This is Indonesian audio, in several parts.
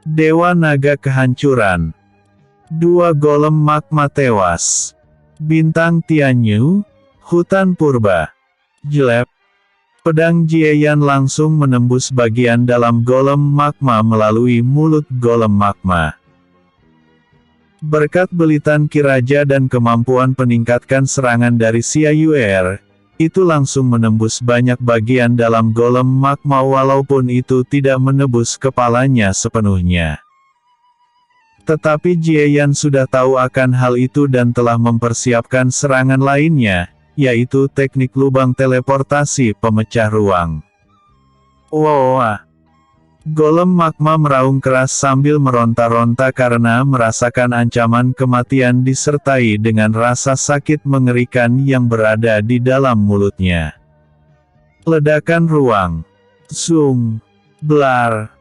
Dewa Naga Kehancuran. 2 golem magma tewas. Bintang Tianyu, hutan purba. Jelek. Pedang Jieyan langsung menembus bagian dalam golem magma melalui mulut golem magma. Berkat belitan Ki Raja dan kemampuan peningkatkan serangan dari Xia Yuer, itu langsung menembus banyak bagian dalam golem magma walaupun itu tidak menebus kepalanya sepenuhnya. Tetapi Jieyan sudah tahu akan hal itu dan telah mempersiapkan serangan lainnya, yaitu teknik lubang teleportasi pemecah ruang. Wah! Golem magma meraung keras sambil meronta-ronta karena merasakan ancaman kematian disertai dengan rasa sakit mengerikan yang berada di dalam mulutnya. Ledakan ruang. Zoom. Blar.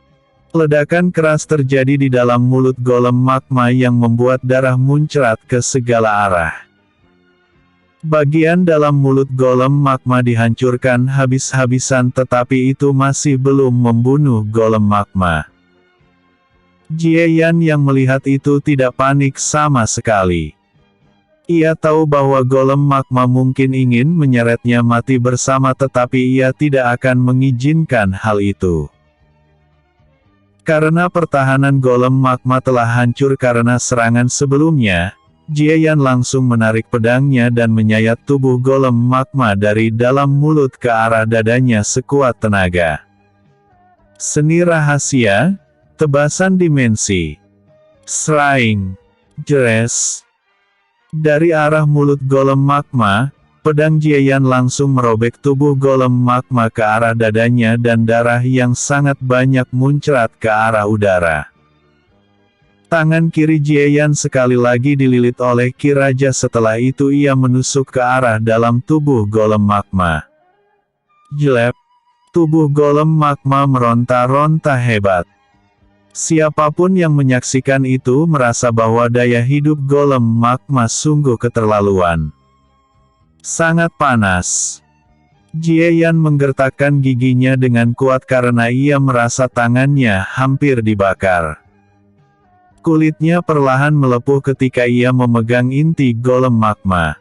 Ledakan keras terjadi di dalam mulut golem magma yang membuat darah muncrat ke segala arah. Bagian dalam mulut golem magma dihancurkan habis-habisan tetapi itu masih belum membunuh golem magma. Jieyan yang melihat itu tidak panik sama sekali. Ia tahu bahwa golem magma mungkin ingin menyeretnya mati bersama tetapi ia tidak akan mengizinkan hal itu. Karena pertahanan golem magma telah hancur karena serangan sebelumnya, Jieyan langsung menarik pedangnya dan menyayat tubuh golem magma dari dalam mulut ke arah dadanya sekuat tenaga. Seni rahasia, tebasan dimensi. Sraing. Jres. Dari arah mulut golem magma, pedang Jieyan langsung merobek tubuh golem magma ke arah dadanya dan darah yang sangat banyak muncrat ke arah udara. Tangan kiri Jieyan sekali lagi dililit oleh Ki Raja setelah itu ia menusuk ke arah dalam tubuh golem magma. Jelek. Tubuh golem magma meronta-ronta hebat. Siapapun yang menyaksikan itu merasa bahwa daya hidup golem magma sungguh keterlaluan. Sangat panas. Jieyan menggertakkan giginya dengan kuat karena ia merasa tangannya hampir dibakar. Kulitnya perlahan melepuh ketika ia memegang inti golem magma.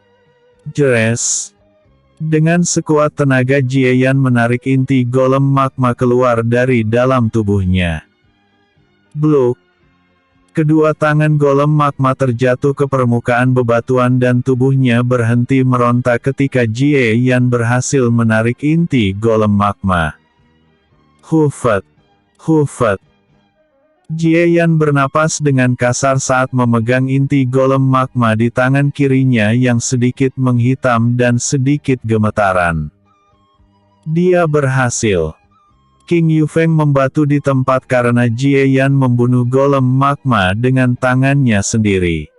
Jres. Dengan sekuat tenaga Jieyan menarik inti golem magma keluar dari dalam tubuhnya. Bluk. Kedua tangan golem magma terjatuh ke permukaan bebatuan dan tubuhnya berhenti meronta ketika Jieyan berhasil menarik inti golem magma. Hufet. Hufet. Jieyan bernapas dengan kasar saat memegang inti golem magma di tangan kirinya yang sedikit menghitam dan sedikit gemetaran. Dia berhasil. King Yufeng membatu di tempat karena Jieyan membunuh golem magma dengan tangannya sendiri.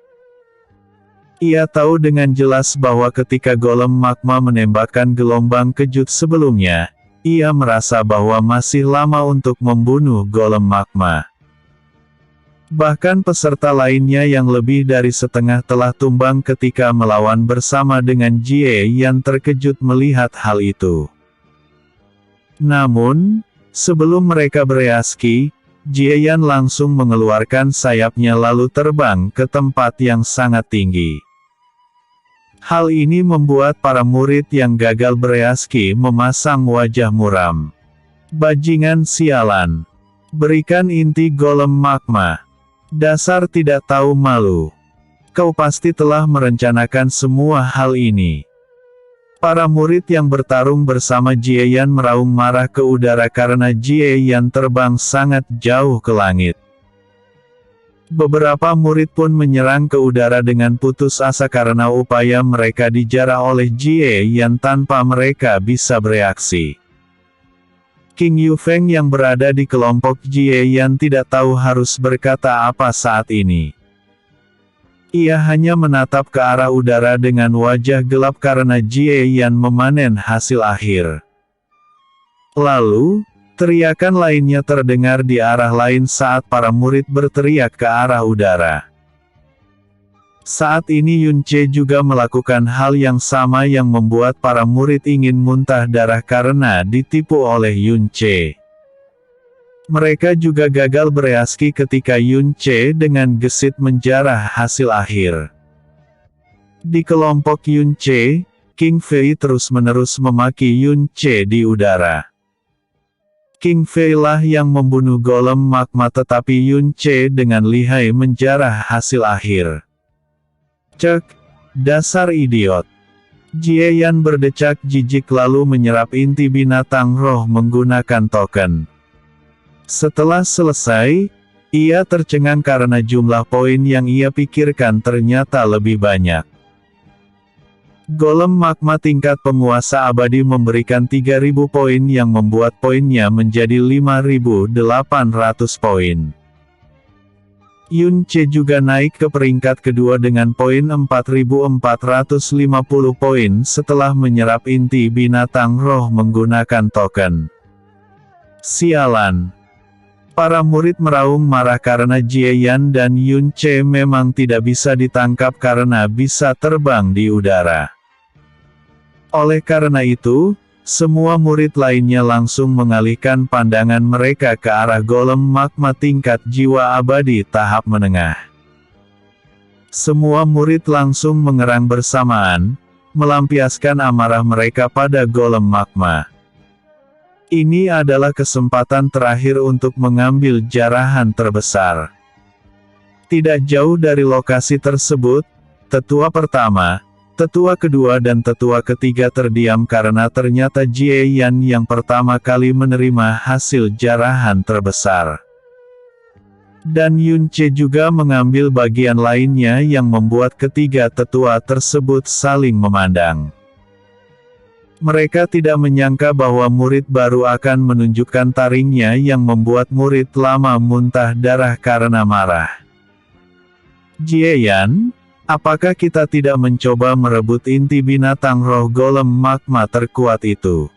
Ia tahu dengan jelas bahwa ketika golem magma menembakkan gelombang kejut sebelumnya, ia merasa bahwa masih lama untuk membunuh golem magma. Bahkan peserta lainnya yang lebih dari setengah telah tumbang ketika melawan bersama dengan Jieyan terkejut melihat hal itu. Namun, sebelum mereka bereaksi, Jieyan langsung mengeluarkan sayapnya lalu terbang ke tempat yang sangat tinggi. Hal ini membuat para murid yang gagal bereaksi memasang wajah muram. Bajingan sialan. Berikan inti golem magma. Dasar tidak tahu malu. Kau pasti telah merencanakan semua hal ini. Para murid yang bertarung bersama Jieyan meraung marah ke udara karena Jieyan terbang sangat jauh ke langit. Beberapa murid pun menyerang ke udara dengan putus asa karena upaya mereka dijarah oleh Jieyan tanpa mereka bisa bereaksi. King Yufeng yang berada di kelompok Jieyan tidak tahu harus berkata apa saat ini. Ia hanya menatap ke arah udara dengan wajah gelap karena Jieyan memanen hasil akhir. Lalu, teriakan lainnya terdengar di arah lain saat para murid berteriak ke arah udara. Saat ini Yunce juga melakukan hal yang sama yang membuat para murid ingin muntah darah karena ditipu oleh Yunce. Mereka juga gagal bereaksi ketika Yun Che dengan gesit menjarah hasil akhir. Di kelompok Yun Che, King Fei terus-menerus memaki Yun Che di udara. King Fei lah yang membunuh golem magma, tetapi Yun Che dengan lihai menjarah hasil akhir. Cek, dasar idiot. Jie Yan berdecak jijik lalu menyerap inti binatang roh menggunakan token. Setelah selesai, ia tercengang karena jumlah poin yang ia pikirkan ternyata lebih banyak. Golem magma tingkat penguasa abadi memberikan 3000 poin yang membuat poinnya menjadi 5800 poin. Yun Che juga naik ke peringkat kedua dengan poin 4450 poin setelah menyerap inti binatang roh menggunakan token. Sialan. Para murid meraung marah karena Jie Yan dan Yun Che memang tidak bisa ditangkap karena bisa terbang di udara. Oleh karena itu, semua murid lainnya langsung mengalihkan pandangan mereka ke arah golem magma tingkat jiwa abadi tahap menengah. Semua murid langsung mengerang bersamaan, melampiaskan amarah mereka pada golem magma. Ini adalah kesempatan terakhir untuk mengambil jarahan terbesar. Tidak jauh dari lokasi tersebut, tetua pertama, tetua kedua dan tetua ketiga terdiam karena ternyata Jie Yan yang pertama kali menerima hasil jarahan terbesar. Dan Yun Che juga mengambil bagian lainnya yang membuat ketiga tetua tersebut saling memandang. Mereka tidak menyangka bahwa murid baru akan menunjukkan taringnya yang membuat murid lama muntah darah karena marah. Jie Yan, apakah kita tidak mencoba merebut inti binatang roh golem magma terkuat itu?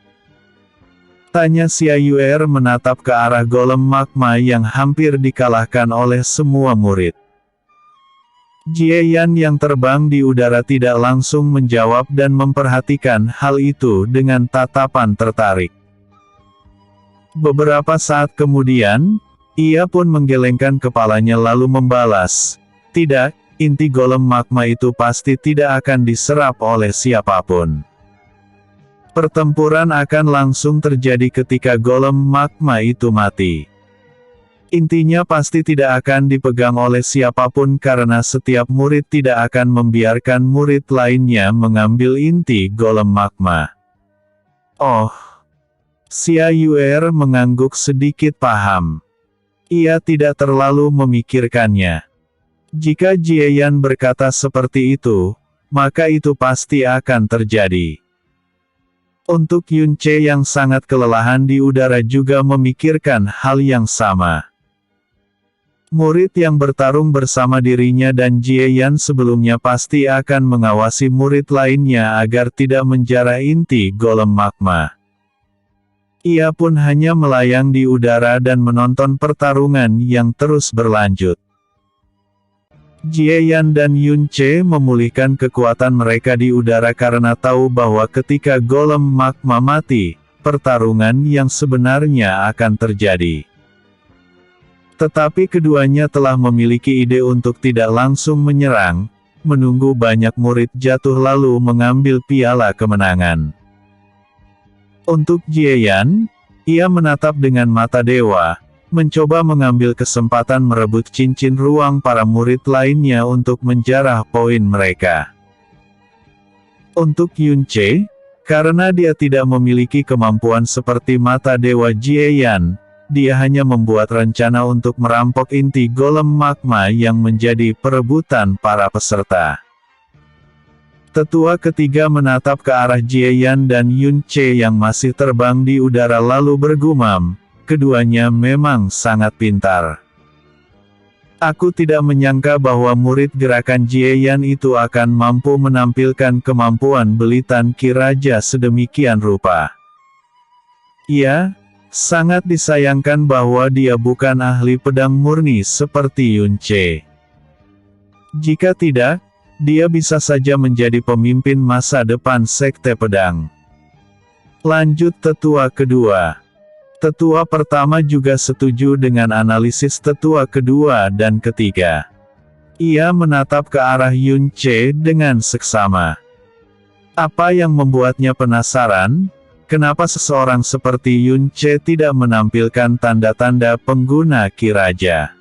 Tanya Xia Yuer menatap ke arah golem magma yang hampir dikalahkan oleh semua murid. Jie Yan yang terbang di udara tidak langsung menjawab dan memperhatikan hal itu dengan tatapan tertarik. Beberapa saat kemudian, ia pun menggelengkan kepalanya lalu membalas, "Tidak, inti golem magma itu pasti tidak akan diserap oleh siapapun. Pertempuran akan langsung terjadi ketika golem magma itu mati. Intinya pasti tidak akan dipegang oleh siapapun karena setiap murid tidak akan membiarkan murid lainnya mengambil inti golem magma." Oh. Xia Yuer mengangguk sedikit paham. Ia tidak terlalu memikirkannya. Jika Jie Yan berkata seperti itu, maka itu pasti akan terjadi. Untuk Yun Che yang sangat kelelahan di udara juga memikirkan hal yang sama. Murid yang bertarung bersama dirinya dan Jie Yan sebelumnya pasti akan mengawasi murid lainnya agar tidak menjarah inti golem magma. Ia pun hanya melayang di udara dan menonton pertarungan yang terus berlanjut. Jie Yan dan Yun Che memulihkan kekuatan mereka di udara karena tahu bahwa ketika golem magma mati, pertarungan yang sebenarnya akan terjadi. Tetapi keduanya telah memiliki ide untuk tidak langsung menyerang, menunggu banyak murid jatuh lalu mengambil piala kemenangan. Untuk Jie Yan, ia menatap dengan mata dewa, mencoba mengambil kesempatan merebut cincin ruang para murid lainnya untuk menjarah poin mereka. Untuk Yun Che, karena dia tidak memiliki kemampuan seperti mata dewa Jie Yan, dia hanya membuat rencana untuk merampok inti golem magma yang menjadi perebutan para peserta. Tetua ketiga menatap ke arah Jie Yan dan Yun Che yang masih terbang di udara lalu bergumam, keduanya memang sangat pintar. Aku tidak menyangka bahwa murid gerakan Jie Yan itu akan mampu menampilkan kemampuan belitan Ki Raja sedemikian rupa. Ya, sangat disayangkan bahwa dia bukan ahli pedang murni seperti Yun Che. Jika tidak, dia bisa saja menjadi pemimpin masa depan sekte pedang. Lanjut tetua kedua. Tetua pertama juga setuju dengan analisis tetua kedua dan ketiga. Ia menatap ke arah Yun Ce dengan seksama. Apa yang membuatnya penasaran? Kenapa seseorang seperti Yun Ce tidak menampilkan tanda-tanda pengguna Ki Raja?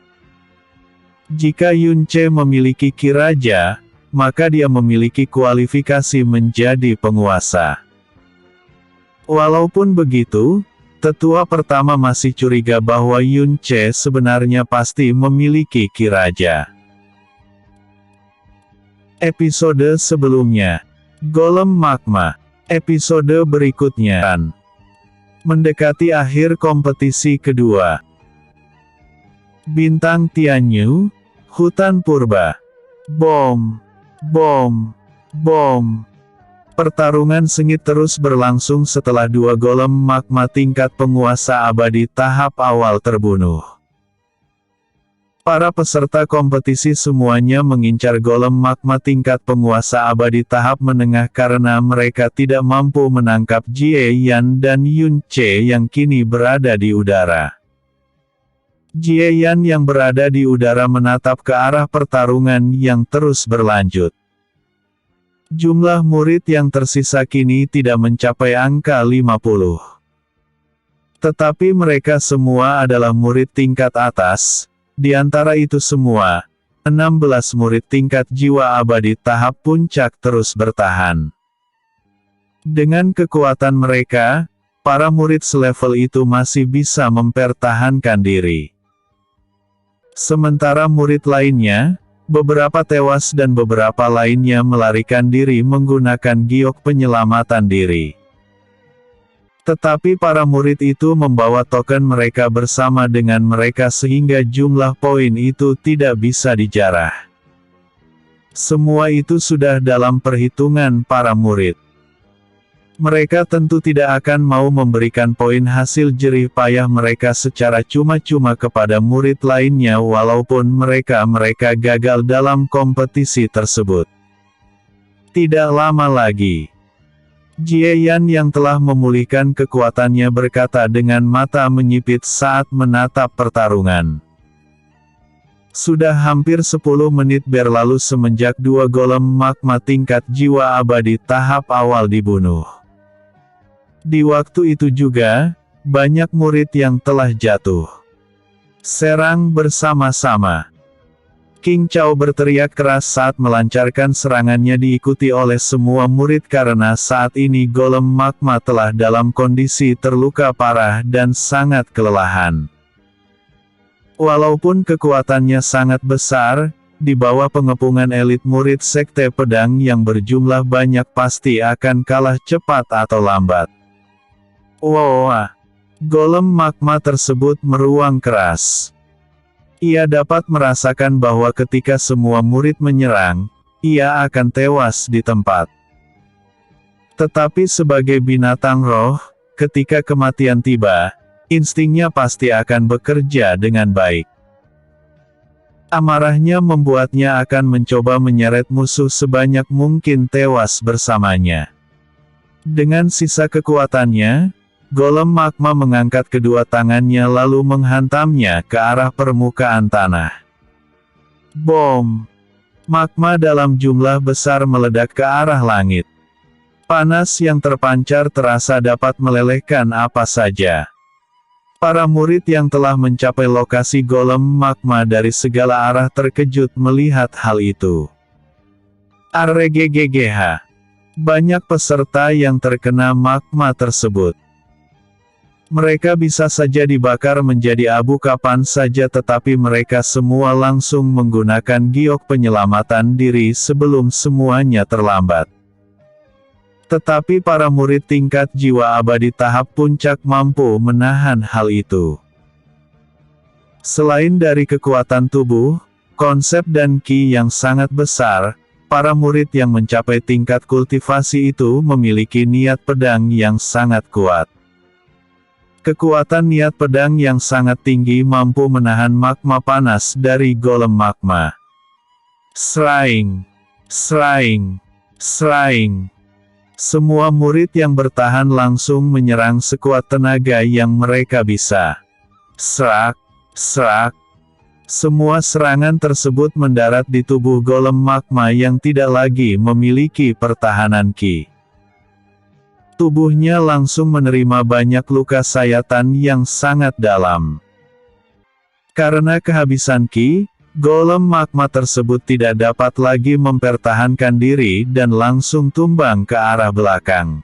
Jika Yun Ce memiliki Ki Raja, maka dia memiliki kualifikasi menjadi penguasa. Walaupun begitu, tetua pertama masih curiga bahwa Yun Ce sebenarnya pasti memiliki Ki Raja. Episode sebelumnya, Golem Magma. Episode berikutnya, mendekati akhir kompetisi kedua. Bintang Tianyu, Hutan Purba. Bom, bom, bom. Pertarungan sengit terus berlangsung setelah dua golem magma tingkat penguasa abadi tahap awal terbunuh. Para peserta kompetisi semuanya mengincar golem magma tingkat penguasa abadi tahap menengah karena mereka tidak mampu menangkap Jie Yan dan Yun Ce yang kini berada di udara. Jie Yan yang berada di udara menatap ke arah pertarungan yang terus berlanjut. Jumlah murid yang tersisa kini tidak mencapai angka 50. Tetapi mereka semua adalah murid tingkat atas. Di antara itu semua, 16 murid tingkat jiwa abadi tahap puncak terus bertahan. Dengan kekuatan mereka, para murid selevel itu masih bisa mempertahankan diri. Sementara murid lainnya, beberapa tewas dan beberapa lainnya melarikan diri menggunakan giok penyelamatan diri. Tetapi para murid itu membawa token mereka bersama dengan mereka sehingga jumlah poin itu tidak bisa dijarah. Semua itu sudah dalam perhitungan para murid. Mereka tentu tidak akan mau memberikan poin hasil jerih payah mereka secara cuma-cuma kepada murid lainnya walaupun mereka gagal dalam kompetisi tersebut. Tidak lama lagi, Jie Yan yang telah memulihkan kekuatannya berkata dengan mata menyipit saat menatap pertarungan. Sudah hampir 10 menit berlalu semenjak dua golem magma tingkat jiwa abadi tahap awal dibunuh. Di waktu itu juga, banyak murid yang telah jatuh. Serang bersama-sama. King Chao berteriak keras saat melancarkan serangannya diikuti oleh semua murid karena saat ini golem magma telah dalam kondisi terluka parah dan sangat kelelahan. Walaupun kekuatannya sangat besar, di bawah pengepungan elit murid sekte pedang yang berjumlah banyak pasti akan kalah cepat atau lambat. Wow! Golem magma tersebut meruang keras. Ia dapat merasakan bahwa ketika semua murid menyerang, ia akan tewas di tempat. Tetapi sebagai binatang roh, ketika kematian tiba, instingnya pasti akan bekerja dengan baik. Amarahnya membuatnya akan mencoba menyeret musuh sebanyak mungkin tewas bersamanya. Dengan sisa kekuatannya, golem magma mengangkat kedua tangannya lalu menghantamnya ke arah permukaan tanah. Bom! Magma dalam jumlah besar meledak ke arah langit. Panas yang terpancar terasa dapat melelehkan apa saja. Para murid yang telah mencapai lokasi golem magma dari segala arah terkejut melihat hal itu. RGGGH. Banyak peserta yang terkena magma tersebut. Mereka bisa saja dibakar menjadi abu kapan saja tetapi mereka semua langsung menggunakan giok penyelamatan diri sebelum semuanya terlambat. Tetapi para murid tingkat jiwa abadi tahap puncak mampu menahan hal itu. Selain dari kekuatan tubuh, konsep dan ki yang sangat besar, para murid yang mencapai tingkat kultivasi itu memiliki niat pedang yang sangat kuat. Kekuatan niat pedang yang sangat tinggi mampu menahan magma panas dari golem magma. Sraing, sraing, sraing. Semua murid yang bertahan langsung menyerang sekuat tenaga yang mereka bisa. Serak, serak. Semua serangan tersebut mendarat di tubuh golem magma yang tidak lagi memiliki pertahanan ki. Tubuhnya langsung menerima banyak luka sayatan yang sangat dalam. Karena kehabisan ki, golem magma tersebut tidak dapat lagi mempertahankan diri dan langsung tumbang ke arah belakang.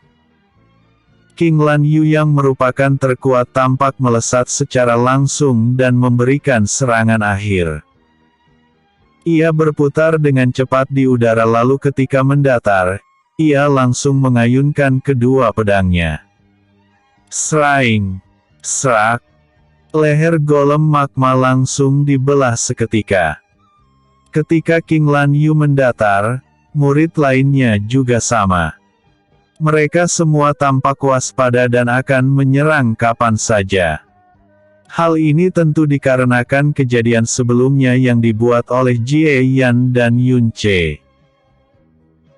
King Lan Yu yang merupakan terkuat tampak melesat secara langsung dan memberikan serangan akhir. Ia berputar dengan cepat di udara lalu ketika mendatar, ia langsung mengayunkan kedua pedangnya. Seraing, serak. Leher golem magma langsung dibelah seketika. Ketika King Lan Yu mendatar, murid lainnya juga sama. Mereka semua tampak waspada dan akan menyerang kapan saja. Hal ini tentu dikarenakan kejadian sebelumnya yang dibuat oleh Jie Yan dan Yun Che.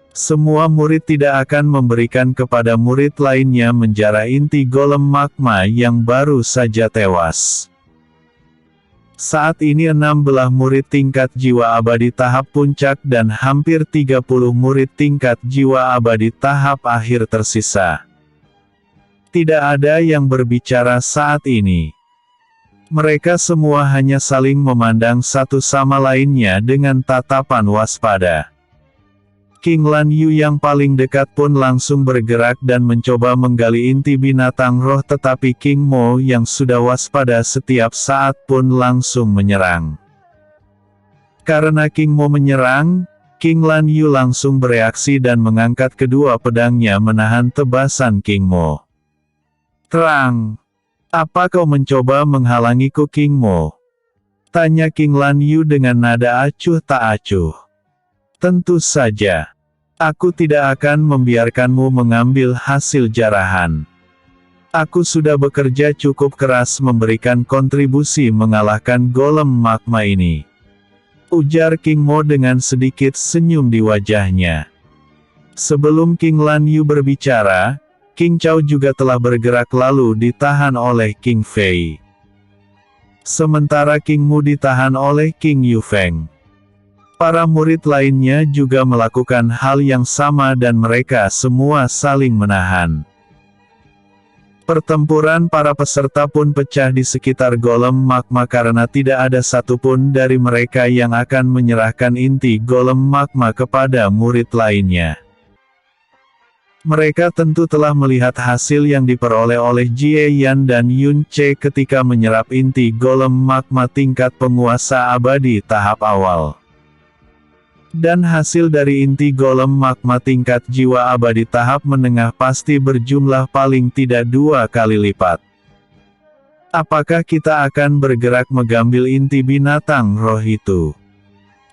Semua murid tidak akan memberikan kepada murid lainnya menjara inti golem magma yang baru saja tewas. Saat ini 6 belah murid tingkat jiwa abadi tahap puncak dan hampir 30 murid tingkat jiwa abadi tahap akhir tersisa. Tidak ada yang berbicara saat ini. Mereka semua hanya saling memandang satu sama lainnya dengan tatapan waspada. King Lan Yu yang paling dekat pun langsung bergerak dan mencoba menggali inti binatang roh, tetapi King Mo yang sudah waspada setiap saat pun langsung menyerang. Karena King Mo menyerang, King Lan Yu langsung bereaksi dan mengangkat kedua pedangnya menahan tebasan King Mo. "Terang! Apa kau mencoba menghalangiku, King Mo?" tanya King Lan Yu dengan nada acuh tak acuh. "Tentu saja. Aku tidak akan membiarkanmu mengambil hasil jarahan. Aku sudah bekerja cukup keras memberikan kontribusi mengalahkan golem magma ini," ujar King Mo dengan sedikit senyum di wajahnya. Sebelum King Lan Yu berbicara, King Chao juga telah bergerak lalu ditahan oleh King Fei. Sementara King Mu ditahan oleh King Yufeng. Para murid lainnya juga melakukan hal yang sama dan mereka semua saling menahan. Pertempuran para peserta pun pecah di sekitar golem magma karena tidak ada satupun dari mereka yang akan menyerahkan inti golem magma kepada murid lainnya. Mereka tentu telah melihat hasil yang diperoleh oleh Jie Yan dan Yun Che ketika menyerap inti golem magma tingkat penguasa abadi tahap awal. Dan hasil dari inti golem magma tingkat jiwa abadi tahap menengah pasti berjumlah paling tidak 2 kali lipat. Apakah kita akan bergerak mengambil inti binatang roh itu?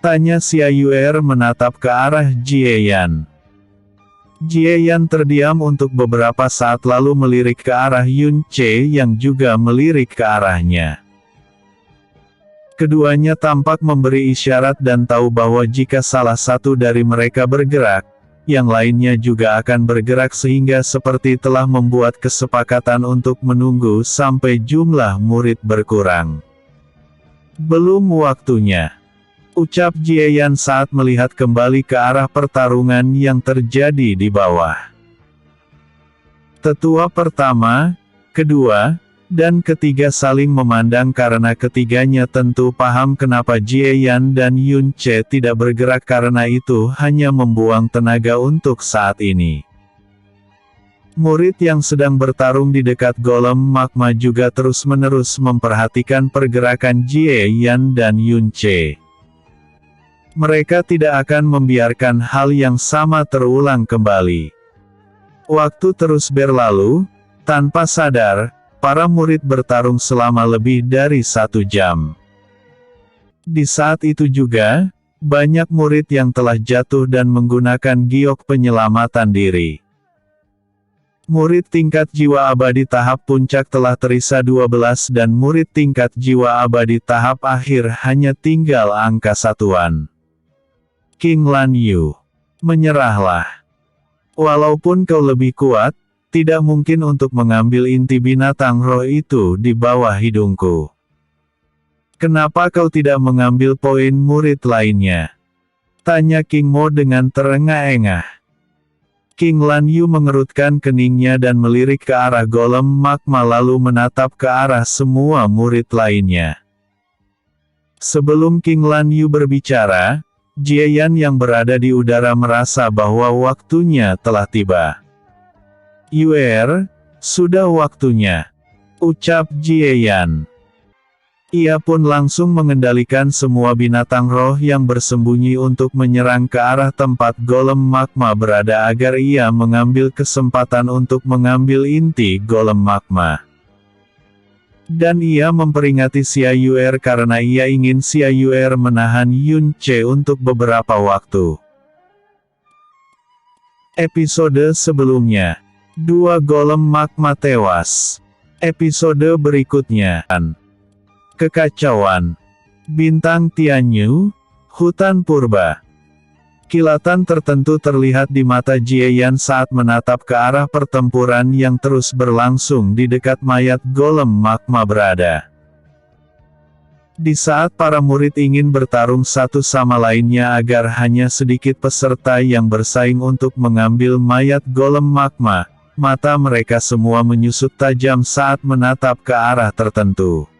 Tanya Xia Yuer menatap ke arah Jie Yan. Jie Yan terdiam untuk beberapa saat lalu melirik ke arah Yun Che yang juga melirik ke arahnya. Keduanya tampak memberi isyarat dan tahu bahwa jika salah satu dari mereka bergerak, yang lainnya juga akan bergerak sehingga seperti telah membuat kesepakatan untuk menunggu sampai jumlah murid berkurang. "Belum waktunya," ucap Jie Yan saat melihat kembali ke arah pertarungan yang terjadi di bawah. Tetua pertama, kedua, dan ketiga saling memandang karena ketiganya tentu paham kenapa Jie Yan dan Yun Che tidak bergerak karena itu hanya membuang tenaga untuk saat ini. Murid yang sedang bertarung di dekat golem magma juga terus-menerus memperhatikan pergerakan Jie Yan dan Yun Che. Mereka tidak akan membiarkan hal yang sama terulang kembali. Waktu terus berlalu, tanpa sadar, para murid bertarung selama lebih dari 1 jam. Di saat itu juga, banyak murid yang telah jatuh dan menggunakan giok penyelamatan diri. Murid tingkat jiwa abadi tahap puncak telah terisa 12 dan murid tingkat jiwa abadi tahap akhir hanya tinggal angka satuan. King Lan Yu, menyerahlah. Walaupun kau lebih kuat, tidak mungkin untuk mengambil inti binatang roh itu di bawah hidungku. Kenapa kau tidak mengambil poin murid lainnya? Tanya King Mo dengan terengah-engah. King Lan Yu mengerutkan keningnya dan melirik ke arah golem magma lalu menatap ke arah semua murid lainnya. Sebelum King Lan Yu berbicara, Jie Yan yang berada di udara merasa bahwa waktunya telah tiba. "Yuer, sudah waktunya," ucap Jie Yan. Ia pun langsung mengendalikan semua binatang roh yang bersembunyi untuk menyerang ke arah tempat golem magma berada agar ia mengambil kesempatan untuk mengambil inti golem magma. Dan ia memperingati Xia Yuer karena ia ingin Xia Yuer menahan Yun Ce untuk beberapa waktu. Episode sebelumnya, 2 golem magma tewas. Episode berikutnya, kekacauan. Bintang Tianyu, hutan purba. Kilatan tertentu terlihat di mata Jie Yan saat menatap ke arah pertempuran yang terus berlangsung di dekat mayat golem magma berada. Di saat para murid ingin bertarung satu sama lainnya agar hanya sedikit peserta yang bersaing untuk mengambil mayat golem magma, mata mereka semua menyusut tajam saat menatap ke arah tertentu.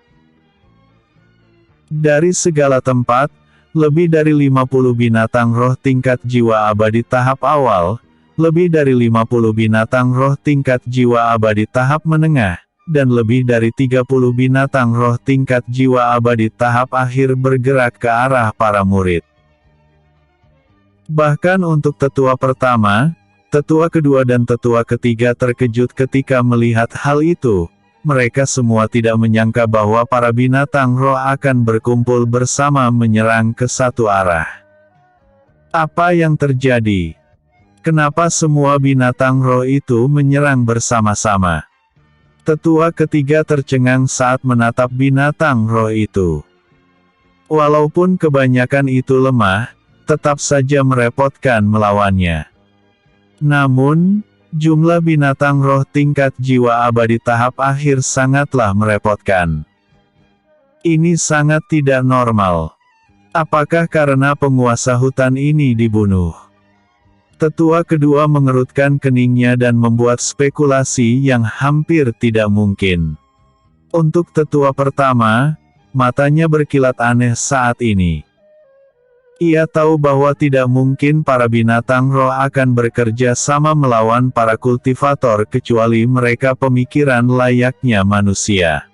Dari segala tempat, lebih dari 50 binatang roh tingkat jiwa abadi tahap awal, lebih dari 50 binatang roh tingkat jiwa abadi tahap menengah, dan lebih dari 30 binatang roh tingkat jiwa abadi tahap akhir bergerak ke arah para murid. Bahkan untuk tetua pertama, tetua kedua dan tetua ketiga terkejut ketika melihat hal itu. Mereka semua tidak menyangka bahwa para binatang roh akan berkumpul bersama menyerang ke satu arah. Apa yang terjadi? Kenapa semua binatang roh itu menyerang bersama-sama? Tetua ketiga tercengang saat menatap binatang roh itu. Walaupun kebanyakan itu lemah, tetap saja merepotkan melawannya. Namun, jumlah binatang roh tingkat jiwa abadi tahap akhir sangatlah merepotkan. Ini sangat tidak normal. Apakah karena penguasa hutan ini dibunuh? Tetua kedua mengerutkan keningnya dan membuat spekulasi yang hampir tidak mungkin. Untuk tetua pertama, matanya berkilat aneh saat ini. Ia tahu bahwa tidak mungkin para binatang roh akan bekerja sama melawan para kultivator kecuali mereka pemikiran layaknya manusia.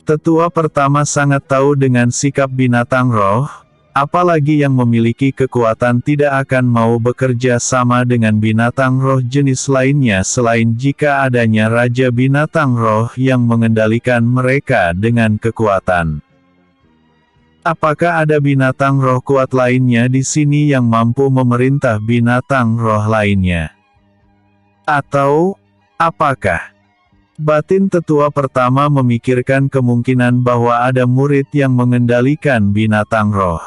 Tetua pertama sangat tahu dengan sikap binatang roh, apalagi yang memiliki kekuatan tidak akan mau bekerja sama dengan binatang roh jenis lainnya selain jika adanya raja binatang roh yang mengendalikan mereka dengan kekuatan. Apakah ada binatang roh kuat lainnya di sini yang mampu memerintah binatang roh lainnya? Atau, apakah batin tetua pertama memikirkan kemungkinan bahwa ada murid yang mengendalikan binatang roh?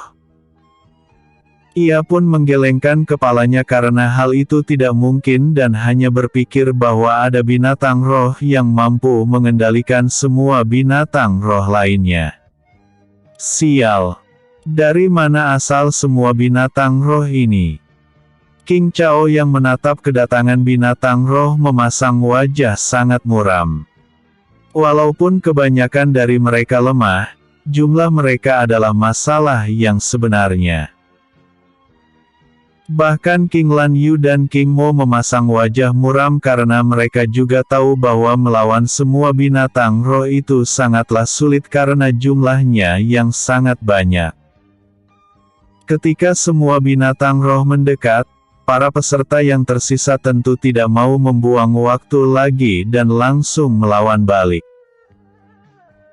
Ia pun menggelengkan kepalanya karena hal itu tidak mungkin dan hanya berpikir bahwa ada binatang roh yang mampu mengendalikan semua binatang roh lainnya. Sial! Dari mana asal semua binatang roh ini? King Chao yang menatap kedatangan binatang roh memasang wajah sangat muram. Walaupun kebanyakan dari mereka lemah, jumlah mereka adalah masalah yang sebenarnya. Bahkan King Lan Yu dan King Mo memasang wajah muram karena mereka juga tahu bahwa melawan semua binatang roh itu sangatlah sulit karena jumlahnya yang sangat banyak. Ketika semua binatang roh mendekat, para peserta yang tersisa tentu tidak mau membuang waktu lagi dan langsung melawan balik.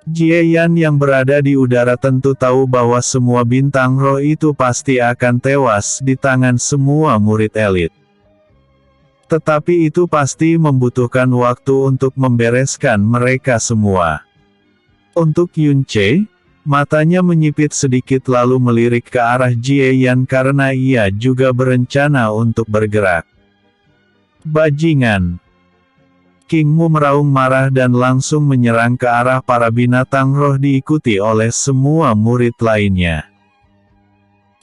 Jie Yan yang berada di udara tentu tahu bahwa semua bintang roh itu pasti akan tewas di tangan semua murid elit. Tetapi itu pasti membutuhkan waktu untuk membereskan mereka semua. Untuk Yun Ce, Matanya menyipit sedikit lalu melirik ke arah Jieyan karena ia juga berencana untuk bergerak. Bajingan! King Mu meraung marah dan langsung menyerang ke arah para binatang roh diikuti oleh semua murid lainnya.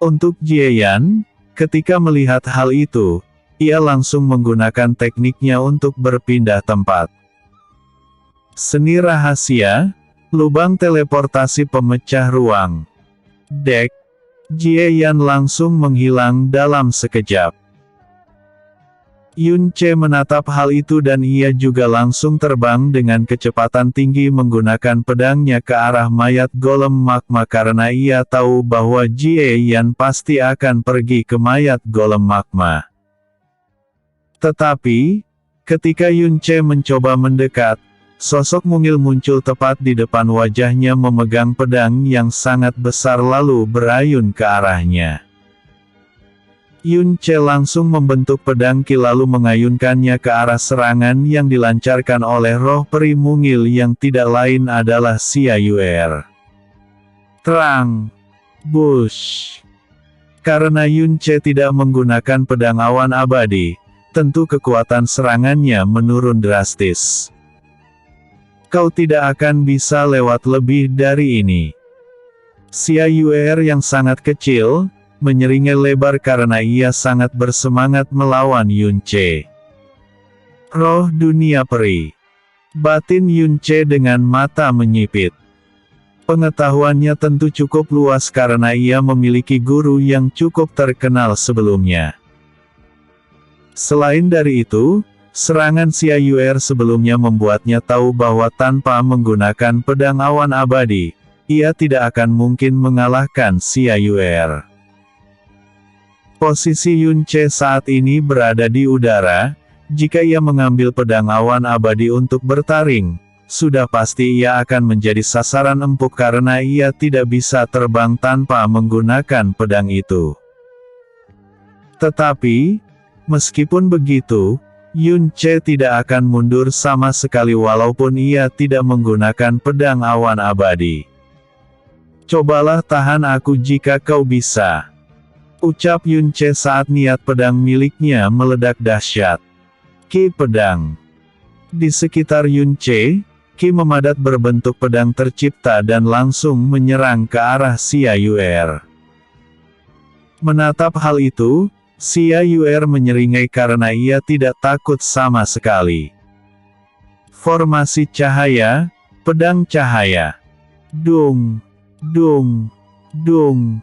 Untuk Jieyan, ketika melihat hal itu, ia langsung menggunakan tekniknya untuk berpindah tempat. Seni rahasia, lubang teleportasi pemecah ruang. Dek, Jieyan langsung menghilang dalam sekejap. Yun Ce menatap hal itu dan ia juga langsung terbang dengan kecepatan tinggi menggunakan pedangnya ke arah mayat golem magma karena ia tahu bahwa Jieyan pasti akan pergi ke mayat golem magma. Tetapi, ketika Yun Ce mencoba mendekat, sosok mungil muncul tepat di depan wajahnya memegang pedang yang sangat besar lalu berayun ke arahnya. Yun Ce langsung membentuk pedang Ki lalu mengayunkannya ke arah serangan yang dilancarkan oleh roh peri mungil yang tidak lain adalah Xia Yuer. Terang! Bush! Karena Yun Ce tidak menggunakan pedang awan abadi, tentu kekuatan serangannya menurun drastis. Kau tidak akan bisa lewat lebih dari ini. Xia Yuer yang sangat kecil, menyeringai lebar karena ia sangat bersemangat melawan Yun Ce. Roh dunia peri. Batin Yun Ce dengan mata menyipit. Pengetahuannya tentu cukup luas karena ia memiliki guru yang cukup terkenal sebelumnya. Selain dari itu, serangan Xia Yuer sebelumnya membuatnya tahu bahwa tanpa menggunakan pedang awan abadi, ia tidak akan mungkin mengalahkan Xia Yuer. Posisi Yun Ce saat ini berada di udara, jika ia mengambil pedang awan abadi untuk bertaring, sudah pasti ia akan menjadi sasaran empuk karena ia tidak bisa terbang tanpa menggunakan pedang itu. Tetapi, meskipun begitu, Yun Ce tidak akan mundur sama sekali walaupun ia tidak menggunakan pedang awan abadi. Cobalah tahan aku jika kau bisa. Ucap Yun Ce saat niat pedang miliknya meledak dahsyat. Ki pedang. Di sekitar Yun Ce, Ki memadat berbentuk pedang tercipta dan langsung menyerang ke arah Xia Yuer. Menatap hal itu, Xia Yuer menyeringai karena ia tidak takut sama sekali. Formasi cahaya, pedang cahaya. Dung, dung, dung.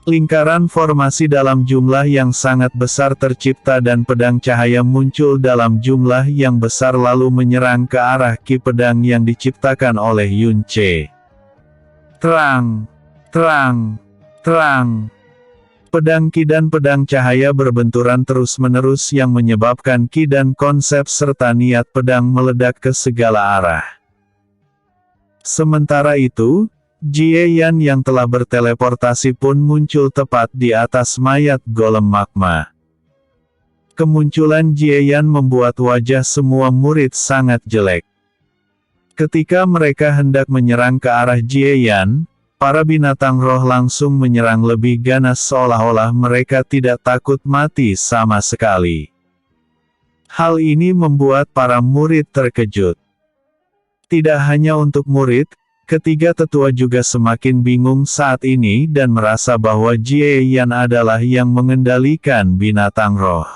Lingkaran formasi dalam jumlah yang sangat besar tercipta dan pedang cahaya muncul dalam jumlah yang besar lalu menyerang ke arah ki pedang yang diciptakan oleh Yun Ce. Terang, terang, terang. Pedang ki dan pedang cahaya berbenturan terus-menerus yang menyebabkan ki dan konsep serta niat pedang meledak ke segala arah. Sementara itu, Jieyan yang telah berteleportasi pun muncul tepat di atas mayat golem magma. Kemunculan Jieyan membuat wajah semua murid sangat jelek. Ketika mereka hendak menyerang ke arah Jieyan, para binatang roh langsung menyerang lebih ganas seolah-olah mereka tidak takut mati sama sekali. Hal ini membuat para murid terkejut. Tidak hanya untuk murid, ketiga tetua juga semakin bingung saat ini dan merasa bahwa Jieyan adalah yang mengendalikan binatang roh.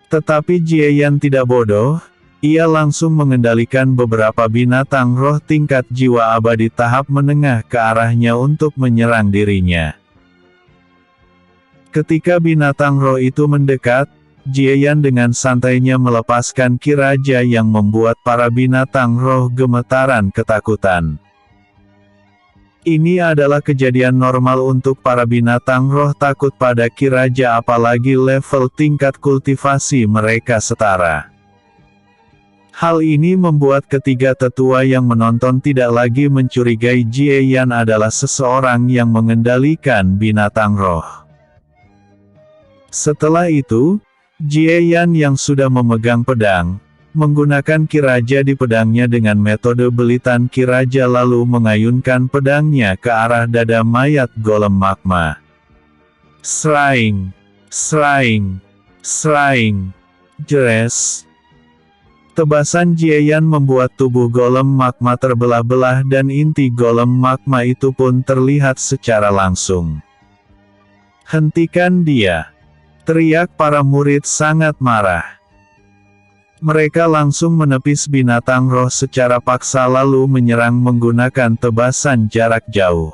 Tetapi Jieyan tidak bodoh, ia langsung mengendalikan beberapa binatang roh tingkat jiwa abadi tahap menengah ke arahnya untuk menyerang dirinya. Ketika binatang roh itu mendekat, Jieyan dengan santainya melepaskan ki raja yang membuat para binatang roh gemetaran ketakutan. Ini adalah kejadian normal untuk para binatang roh takut pada ki raja apalagi level tingkat kultivasi mereka setara. Hal ini membuat ketiga tetua yang menonton tidak lagi mencurigai Jieyan adalah seseorang yang mengendalikan binatang roh. Setelah itu, Jieyan yang sudah memegang pedang, menggunakan Ki Raja di pedangnya dengan metode belitan. Ki Raja lalu mengayunkan pedangnya ke arah dada mayat golem magma. Sraing, sraing, sraing, jeres. Tebasan Jieyan membuat tubuh golem magma terbelah-belah dan inti golem magma itu pun terlihat secara langsung. "Hentikan dia!" teriak para murid sangat marah. Mereka langsung menepis binatang roh secara paksa lalu menyerang menggunakan tebasan jarak jauh.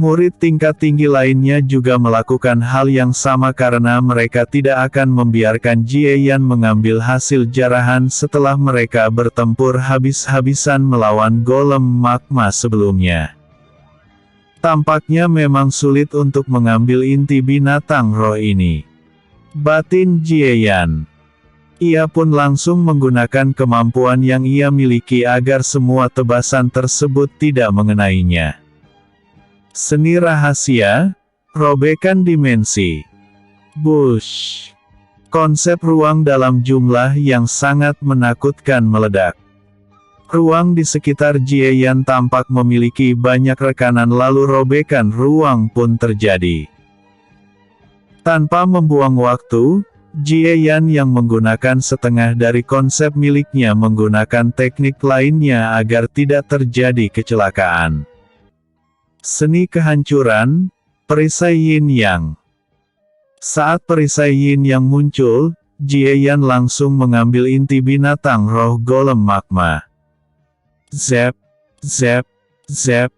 Murid tingkat tinggi lainnya juga melakukan hal yang sama karena mereka tidak akan membiarkan Jieyan mengambil hasil jarahan setelah mereka bertempur habis-habisan melawan golem magma sebelumnya. Tampaknya memang sulit untuk mengambil inti binatang roh ini. Batin Jieyan. Ia pun langsung menggunakan kemampuan yang ia miliki agar semua tebasan tersebut tidak mengenainya. Seni rahasia, robekan dimensi. Bush. Konsep ruang dalam jumlah yang sangat menakutkan meledak. Ruang di sekitar Jieyan tampak memiliki banyak rekanan lalu robekan ruang pun terjadi. Tanpa membuang waktu, Jieyan yang menggunakan setengah dari konsep miliknya menggunakan teknik lainnya agar tidak terjadi kecelakaan. Seni kehancuran, perisai Yin Yang. Saat perisai Yin Yang muncul, Jieyan langsung mengambil inti binatang roh golem magma. Zep, zep, zep.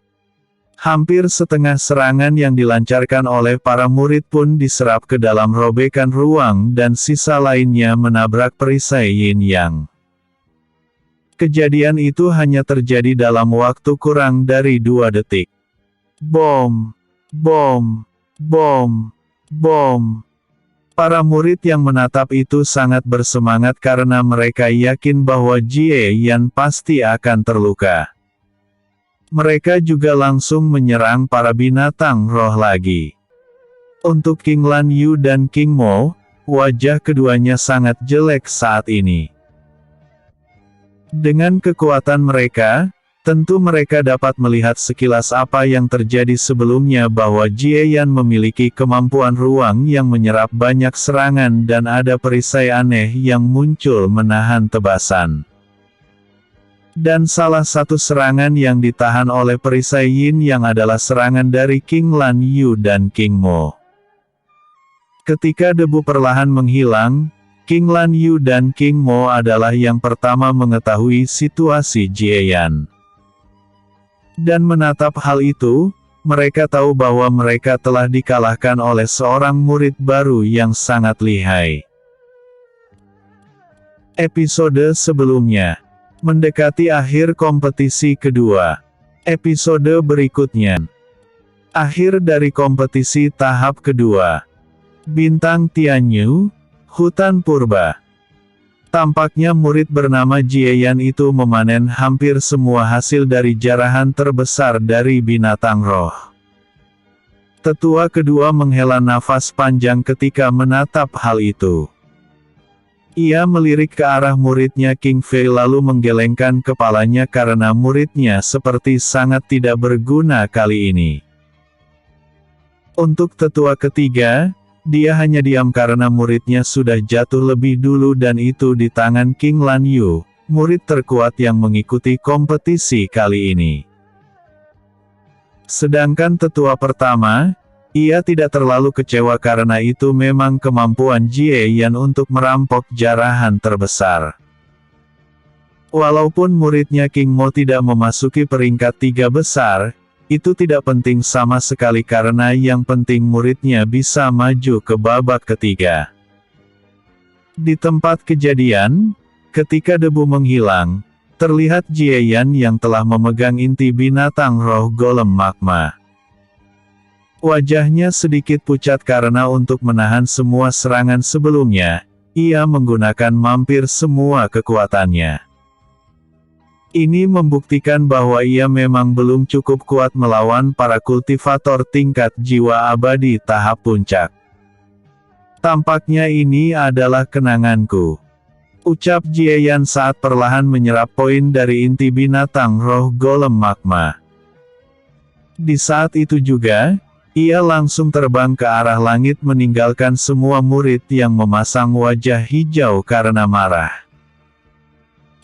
Hampir setengah serangan yang dilancarkan oleh para murid pun diserap ke dalam robekan ruang dan sisa lainnya menabrak perisai Yin Yang. Kejadian itu hanya terjadi dalam waktu kurang dari 2 detik. Bom, bom, bom, bom. Para murid yang menatap itu sangat bersemangat karena mereka yakin bahwa Jieyan pasti akan terluka. Mereka juga langsung menyerang para binatang roh lagi. Untuk King Lan Yu dan King Mo, wajah keduanya sangat jelek saat ini. Dengan kekuatan mereka, tentu mereka dapat melihat sekilas apa yang terjadi sebelumnya bahwa Jieyan memiliki kemampuan ruang yang menyerap banyak serangan dan ada perisai aneh yang muncul menahan tebasan. Dan salah satu serangan yang ditahan oleh perisai Yin Yang adalah serangan dari King Lan Yu dan King Mo. Ketika debu perlahan menghilang, King Lan Yu dan King Mo adalah yang pertama mengetahui situasi Jieyan. Dan menatap hal itu, mereka tahu bahwa mereka telah dikalahkan oleh seorang murid baru yang sangat lihai. Episode sebelumnya. Mendekati akhir kompetisi kedua. Episode berikutnya. Akhir dari kompetisi tahap kedua. Bintang Tianyu, Hutan Purba. Tampaknya murid bernama Jieyan itu memanen hampir semua hasil dari jarahan terbesar dari binatang roh. Tetua kedua menghela nafas panjang ketika menatap hal itu. Ia melirik ke arah muridnya King Fei lalu menggelengkan kepalanya karena muridnya seperti sangat tidak berguna kali ini. Untuk tetua ketiga, dia hanya diam karena muridnya sudah jatuh lebih dulu dan itu di tangan King Lan Yu, murid terkuat yang mengikuti kompetisi kali ini. Sedangkan tetua pertama, ia tidak terlalu kecewa karena itu memang kemampuan Jieyan untuk merampok jarahan terbesar. Walaupun muridnya King Mo tidak memasuki peringkat 3 besar, itu tidak penting sama sekali karena yang penting muridnya bisa maju ke babak ketiga. Di tempat kejadian, ketika debu menghilang, terlihat Jieyan yang telah memegang inti binatang roh golem magma. Wajahnya sedikit pucat karena untuk menahan semua serangan sebelumnya, ia menggunakan mampir semua kekuatannya. Ini membuktikan bahwa ia memang belum cukup kuat melawan para kultivator tingkat jiwa abadi tahap puncak. Tampaknya ini adalah kenanganku. Ucap Jieyan saat perlahan menyerap poin dari inti binatang roh golem magma. Di saat itu juga, ia langsung terbang ke arah langit meninggalkan semua murid yang memasang wajah hijau karena marah.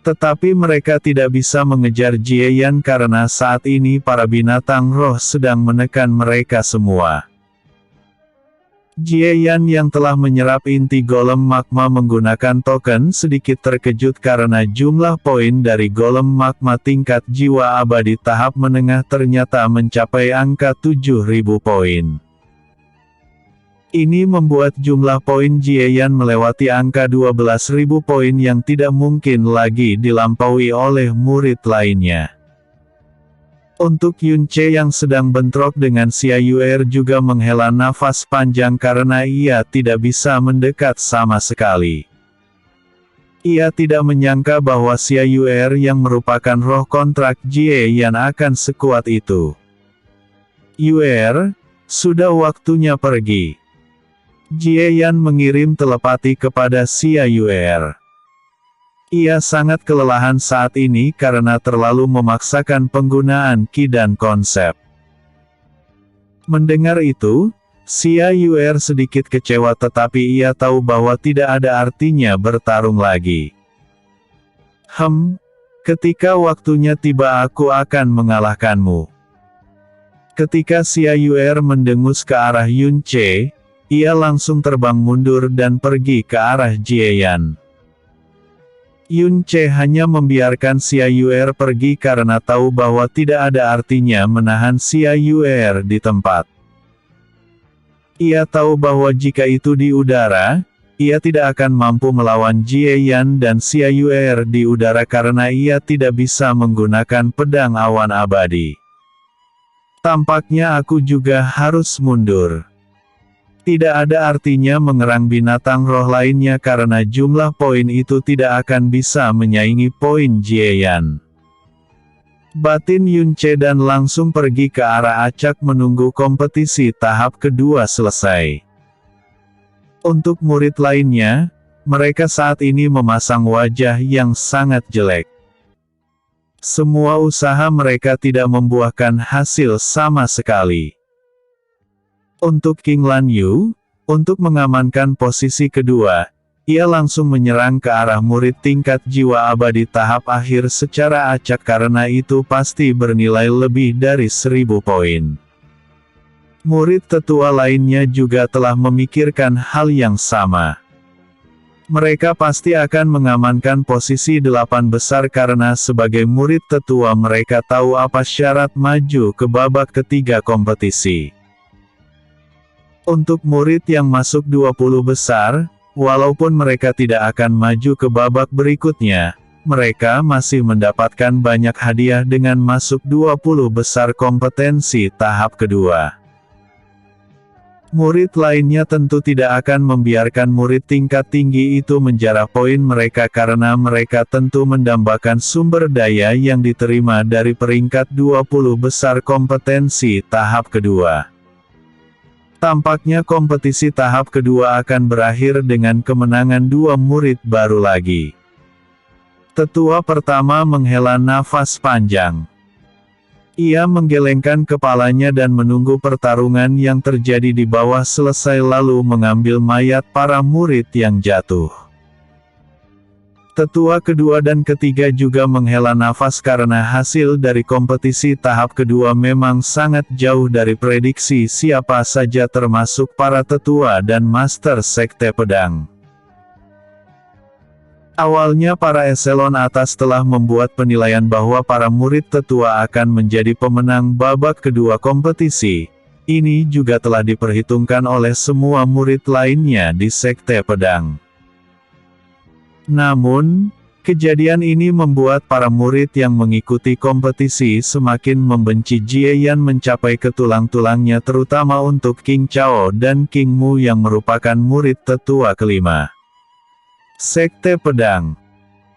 Tetapi mereka tidak bisa mengejar Jieyan karena saat ini para binatang roh sedang menekan mereka semua. Jieyan yang telah menyerap inti golem magma menggunakan token sedikit terkejut karena jumlah poin dari golem magma tingkat jiwa abadi tahap menengah ternyata mencapai angka 7.000 poin. Ini membuat jumlah poin Jieyan melewati angka 12.000 poin yang tidak mungkin lagi dilampaui oleh murid lainnya. Untuk Yunce yang sedang bentrok dengan Xia Yuer juga menghela nafas panjang karena ia tidak bisa mendekat sama sekali. Ia tidak menyangka bahwa Xia Yuer yang merupakan roh kontrak Jieyan akan sekuat itu. Yuer, sudah waktunya pergi. Jieyan mengirim telepati kepada Xia Yuer. Ia sangat kelelahan saat ini karena terlalu memaksakan penggunaan ki dan konsep. Mendengar itu, Xia Yuer sedikit kecewa tetapi ia tahu bahwa tidak ada artinya bertarung lagi. Ketika waktunya tiba aku akan mengalahkanmu. Ketika Xia Yuer mendengus ke arah Yunce, ia langsung terbang mundur dan pergi ke arah Jieyan. Yunce hanya membiarkan Xia Yuer pergi karena tahu bahwa tidak ada artinya menahan Xia Yuer di tempat. Ia tahu bahwa jika itu di udara, ia tidak akan mampu melawan Jieyan dan Xia Yuer di udara karena ia tidak bisa menggunakan pedang awan abadi. Tampaknya aku juga harus mundur. Tidak ada artinya mengerang binatang roh lainnya karena jumlah poin itu tidak akan bisa menyaingi poin Jieyan. Batin Yunce dan langsung pergi ke arah acak menunggu kompetisi tahap kedua selesai. Untuk murid lainnya, mereka saat ini memasang wajah yang sangat jelek. Semua usaha mereka tidak membuahkan hasil sama sekali. Untuk King Lan Yu, untuk mengamankan posisi kedua, ia langsung menyerang ke arah murid tingkat jiwa abadi tahap akhir secara acak karena itu pasti bernilai lebih dari 1000 poin. Murid tetua lainnya juga telah memikirkan hal yang sama. Mereka pasti akan mengamankan posisi 8 besar karena sebagai murid tetua mereka tahu apa syarat maju ke babak ketiga kompetisi. Untuk murid yang masuk 20 besar, walaupun mereka tidak akan maju ke babak berikutnya, mereka masih mendapatkan banyak hadiah dengan masuk 20 besar kompetensi tahap kedua. Murid lainnya tentu tidak akan membiarkan murid tingkat tinggi itu menjarah poin mereka karena mereka tentu mendambakan sumber daya yang diterima dari peringkat 20 besar kompetensi tahap kedua. Tampaknya kompetisi tahap kedua akan berakhir dengan kemenangan dua murid baru lagi. Tetua pertama menghela nafas panjang. Ia menggelengkan kepalanya dan menunggu pertarungan yang terjadi di bawah selesai lalu mengambil mayat para murid yang jatuh. Tetua kedua dan ketiga juga menghela nafas karena hasil dari kompetisi tahap kedua memang sangat jauh dari prediksi siapa saja termasuk para tetua dan master sekte pedang. Awalnya para eselon atas telah membuat penilaian bahwa para murid tetua akan menjadi pemenang babak kedua kompetisi. Ini juga telah diperhitungkan oleh semua murid lainnya di sekte pedang. Namun, kejadian ini membuat para murid yang mengikuti kompetisi semakin membenci Jieyan mencapai ke tulang-tulangnya terutama untuk King Chao dan King Mu yang merupakan murid tetua kelima. Sekte Pedang.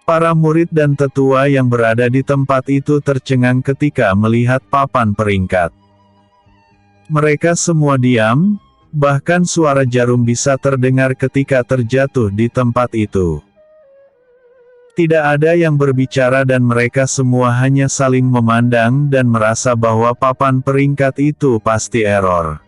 Para murid dan tetua yang berada di tempat itu tercengang ketika melihat papan peringkat. Mereka semua diam, bahkan suara jarum bisa terdengar ketika terjatuh di tempat itu. Tidak ada yang berbicara dan mereka semua hanya saling memandang dan merasa bahwa papan peringkat itu pasti error.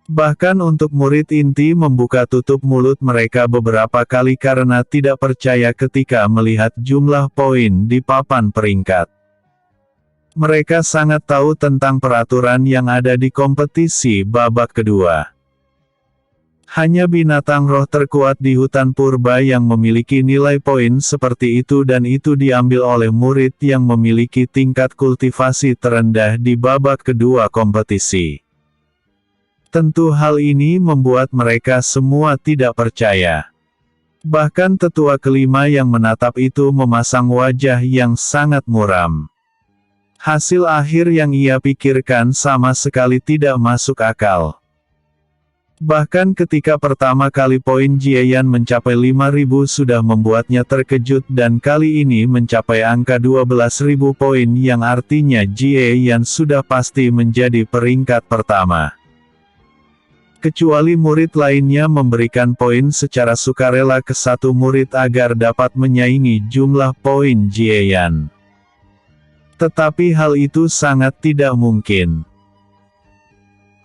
Bahkan untuk murid inti membuka tutup mulut mereka beberapa kali karena tidak percaya ketika melihat jumlah poin di papan peringkat. Mereka sangat tahu tentang peraturan yang ada di kompetisi babak kedua. Hanya binatang roh terkuat di hutan purba yang memiliki nilai poin seperti itu dan itu diambil oleh murid yang memiliki tingkat kultivasi terendah di babak kedua kompetisi. Tentu hal ini membuat mereka semua tidak percaya. Bahkan tetua kelima yang menatap itu memasang wajah yang sangat muram. Hasil akhir yang ia pikirkan sama sekali tidak masuk akal. Bahkan ketika pertama kali poin Jiayan mencapai 5.000 sudah membuatnya terkejut dan kali ini mencapai angka 12.000 poin yang artinya Jiayan sudah pasti menjadi peringkat pertama. Kecuali murid lainnya memberikan poin secara sukarela ke satu murid agar dapat menyaingi jumlah poin Jiayan. Tetapi hal itu sangat tidak mungkin.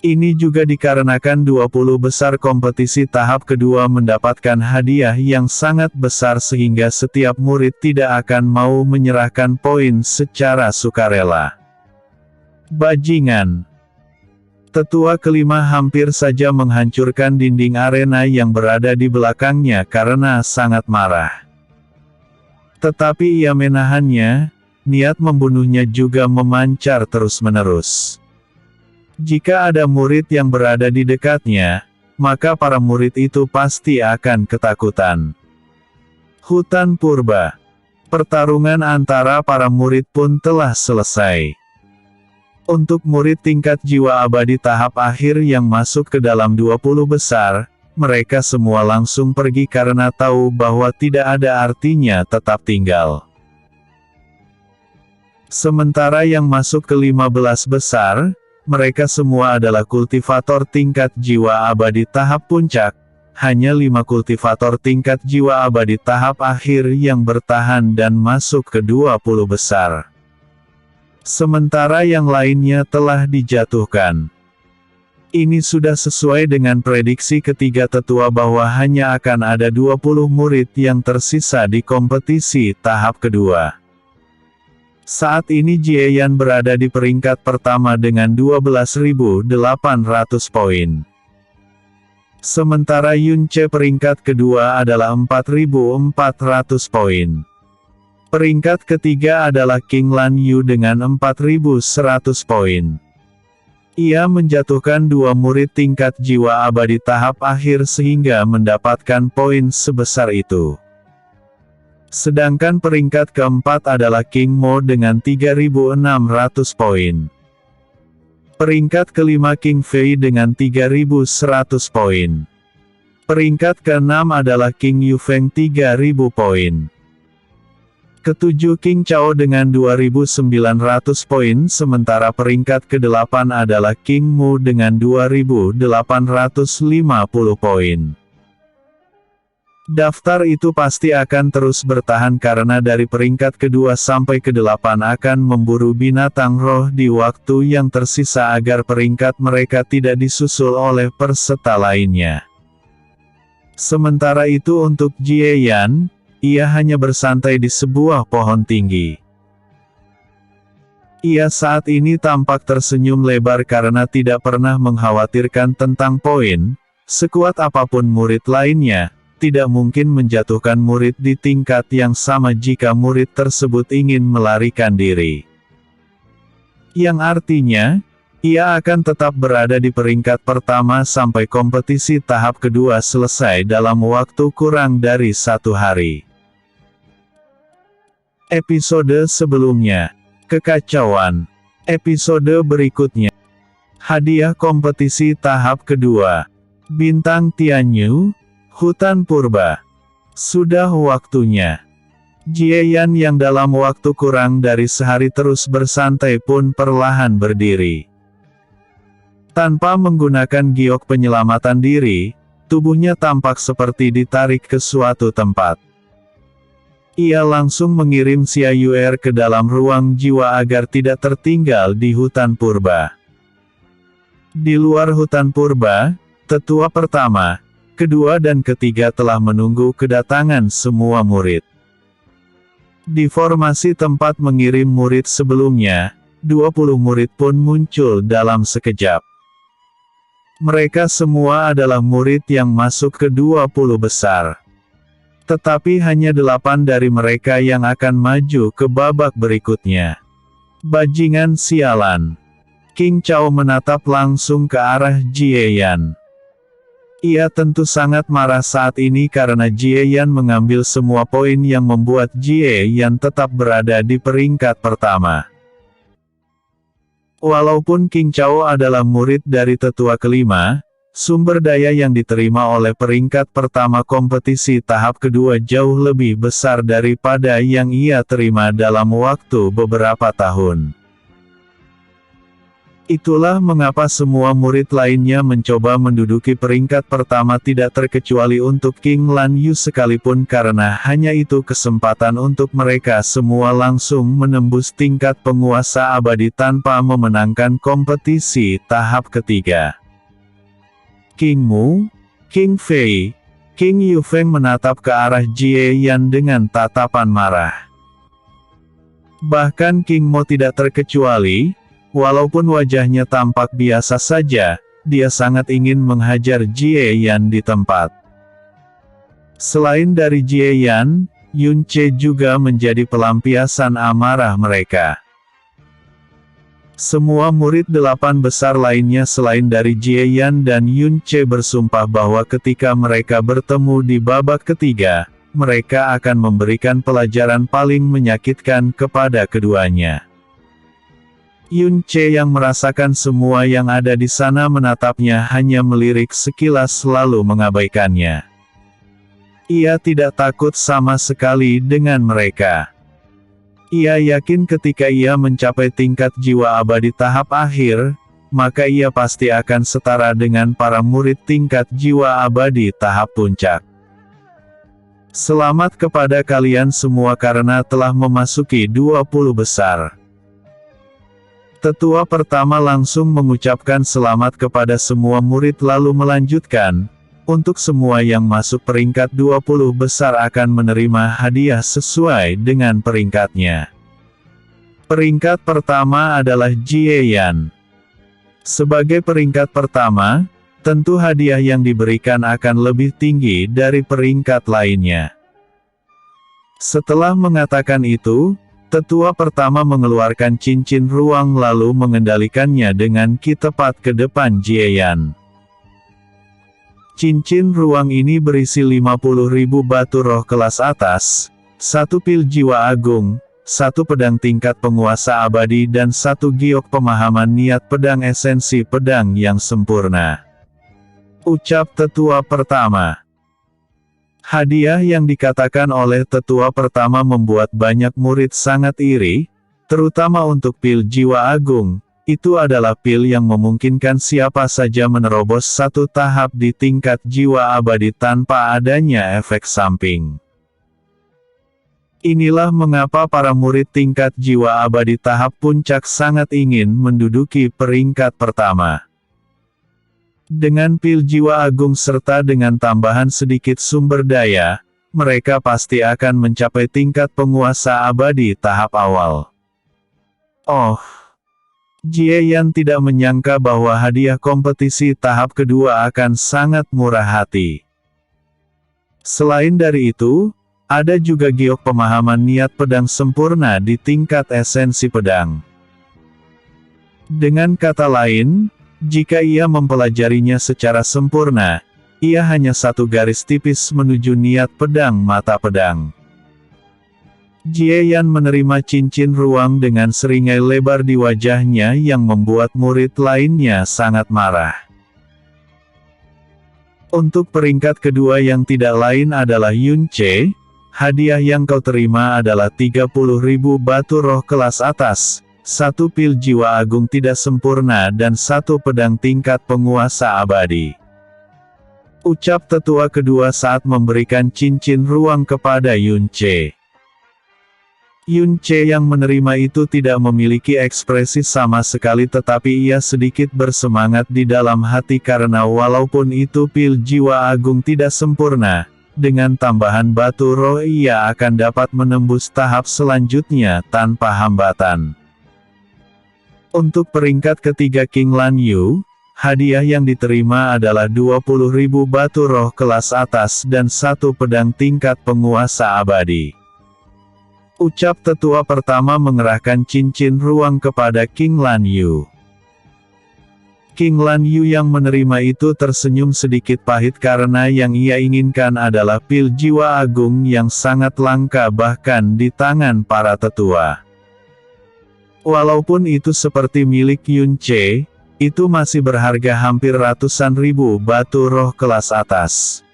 Ini juga dikarenakan 20 besar kompetisi tahap kedua mendapatkan hadiah yang sangat besar sehingga setiap murid tidak akan mau menyerahkan poin secara sukarela. Bajingan. Tetua kelima hampir saja menghancurkan dinding arena yang berada di belakangnya karena sangat marah. Tetapi ia menahannya, niat membunuhnya juga memancar terus-menerus. Jika ada murid yang berada di dekatnya, maka para murid itu pasti akan ketakutan. Hutan purba. Pertarungan antara para murid pun telah selesai. Untuk murid tingkat jiwa abadi tahap akhir yang masuk ke dalam 20 besar, mereka semua langsung pergi karena tahu bahwa tidak ada artinya tetap tinggal. Sementara yang masuk ke 15 besar, mereka semua adalah kultivator tingkat jiwa abadi tahap puncak, hanya 5 kultivator tingkat jiwa abadi tahap akhir yang bertahan dan masuk ke 20 besar. Sementara yang lainnya telah dijatuhkan. Ini sudah sesuai dengan prediksi ketiga tetua bahwa hanya akan ada 20 murid yang tersisa di kompetisi tahap kedua. Saat ini Jiayan berada di peringkat pertama dengan 12.800 poin. Sementara Yunce peringkat kedua adalah 4.400 poin. Peringkat ketiga adalah King Lan Yu dengan 4.100 poin. Ia menjatuhkan 2 murid tingkat jiwa abadi tahap akhir sehingga mendapatkan poin sebesar itu. Sedangkan peringkat keempat adalah King Mo dengan 3.600 poin. Peringkat kelima King Fei dengan 3.100 poin. Peringkat keenam adalah King Yufeng 3.000 poin. Ketujuh King Chao dengan 2.900 poin sementara peringkat ke-8 adalah King Mu dengan 2.850 poin. Daftar itu pasti akan terus bertahan karena dari peringkat kedua sampai ke-8 akan memburu binatang roh di waktu yang tersisa agar peringkat mereka tidak disusul oleh peserta lainnya. Sementara itu untuk Jiayan, ia hanya bersantai di sebuah pohon tinggi. Ia saat ini tampak tersenyum lebar karena tidak pernah mengkhawatirkan tentang poin, sekuat apapun murid lainnya, tidak mungkin menjatuhkan murid di tingkat yang sama jika murid tersebut ingin melarikan diri. Yang artinya, ia akan tetap berada di peringkat pertama sampai kompetisi tahap kedua selesai dalam waktu kurang dari 1 hari. Episode sebelumnya, kekacauan. Episode berikutnya, hadiah kompetisi tahap kedua. Bintang Tianyu, hutan purba. Sudah waktunya. Jiayan yang dalam waktu kurang dari sehari terus bersantai pun perlahan berdiri. Tanpa menggunakan giok penyelamatan diri, tubuhnya tampak seperti ditarik ke suatu tempat. Ia langsung mengirim Xia Yuer ke dalam ruang jiwa agar tidak tertinggal di hutan purba. Di luar hutan purba, tetua pertama, kedua dan ketiga telah menunggu kedatangan semua murid. Di formasi tempat mengirim murid sebelumnya, 20 murid pun muncul dalam sekejap. Mereka semua adalah murid yang masuk ke 20 besar. Tetapi hanya 8 dari mereka yang akan maju ke babak berikutnya. Bajingan sialan. King Chao menatap langsung ke arah Jie Yan. Ia tentu sangat marah saat ini karena Jie Yan mengambil semua poin yang membuat Jie Yan tetap berada di peringkat pertama. Walaupun King Chao adalah murid dari tetua kelima, sumber daya yang diterima oleh peringkat pertama kompetisi tahap kedua jauh lebih besar daripada yang ia terima dalam waktu beberapa tahun. Itulah mengapa semua murid lainnya mencoba menduduki peringkat pertama tidak terkecuali untuk King Lan Yu sekalipun karena hanya itu kesempatan untuk mereka semua langsung menembus tingkat penguasa abadi tanpa memenangkan kompetisi tahap ketiga. King Mu, King Fei, King Yufeng menatap ke arah Jie Yan dengan tatapan marah. Bahkan King Mo tidak terkecuali, walaupun wajahnya tampak biasa saja, dia sangat ingin menghajar Jie Yan di tempat. Selain dari Jie Yan, Yun Ce juga menjadi pelampiasan amarah mereka. Semua murid 8 besar lainnya selain dari Jie Yan dan Yun Ce bersumpah bahwa ketika mereka bertemu di babak ketiga, mereka akan memberikan pelajaran paling menyakitkan kepada keduanya. Yun Ce yang merasakan semua yang ada di sana menatapnya hanya melirik sekilas lalu mengabaikannya. Ia tidak takut sama sekali dengan mereka. Ia yakin ketika ia mencapai tingkat jiwa abadi tahap akhir, maka ia pasti akan setara dengan para murid tingkat jiwa abadi tahap puncak. Selamat kepada kalian semua karena telah memasuki 20 besar. Tetua pertama langsung mengucapkan selamat kepada semua murid lalu melanjutkan, untuk semua yang masuk peringkat 20 besar akan menerima hadiah sesuai dengan peringkatnya. Peringkat pertama adalah Jie Yan. Sebagai peringkat pertama, tentu hadiah yang diberikan akan lebih tinggi dari peringkat lainnya. Setelah mengatakan itu, tetua pertama mengeluarkan cincin ruang lalu mengendalikannya dengan ki tepat ke depan Jie Yan. Cincin ruang ini berisi 50.000 batu roh kelas atas, 1 pil jiwa agung, 1 pedang tingkat penguasa abadi dan 1 giok pemahaman niat pedang esensi pedang yang sempurna. Ucap tetua pertama. Hadiah yang dikatakan oleh tetua pertama membuat banyak murid sangat iri, terutama untuk pil jiwa agung. Itu adalah pil yang memungkinkan siapa saja menerobos 1 tahap di tingkat jiwa abadi tanpa adanya efek samping. Inilah mengapa para murid tingkat jiwa abadi tahap puncak sangat ingin menduduki peringkat pertama. Dengan pil jiwa agung serta dengan tambahan sedikit sumber daya, mereka pasti akan mencapai tingkat penguasa abadi tahap awal. Oh! Jie Yan tidak menyangka bahwa hadiah kompetisi tahap kedua akan sangat murah hati. Selain dari itu, ada juga giok pemahaman niat pedang sempurna di tingkat esensi pedang. Dengan kata lain, jika ia mempelajarinya secara sempurna, ia hanya 1 garis tipis menuju niat pedang mata pedang. Jie Yan menerima cincin ruang dengan seringai lebar di wajahnya yang membuat murid lainnya sangat marah. Untuk peringkat kedua yang tidak lain adalah Yun Ce, hadiah yang kau terima adalah 30.000 batu roh kelas atas, 1 pil jiwa agung tidak sempurna dan 1 pedang tingkat penguasa abadi. Ucap tetua kedua saat memberikan cincin ruang kepada Yun Ce. Yun Che yang menerima itu tidak memiliki ekspresi sama sekali, tetapi ia sedikit bersemangat di dalam hati karena walaupun itu pil jiwa agung tidak sempurna, dengan tambahan batu roh ia akan dapat menembus tahap selanjutnya tanpa hambatan. Untuk peringkat ketiga King Lan Yu, hadiah yang diterima adalah 20.000 batu roh kelas atas dan satu pedang tingkat penguasa abadi. Ucap tetua pertama mengerahkan cincin ruang kepada King Lan Yu. King Lan Yu yang menerima itu tersenyum sedikit pahit karena yang ia inginkan adalah pil jiwa agung yang sangat langka bahkan di tangan para tetua. Walaupun itu seperti milik Yun Che, itu masih berharga hampir ratusan ribu batu roh kelas atas.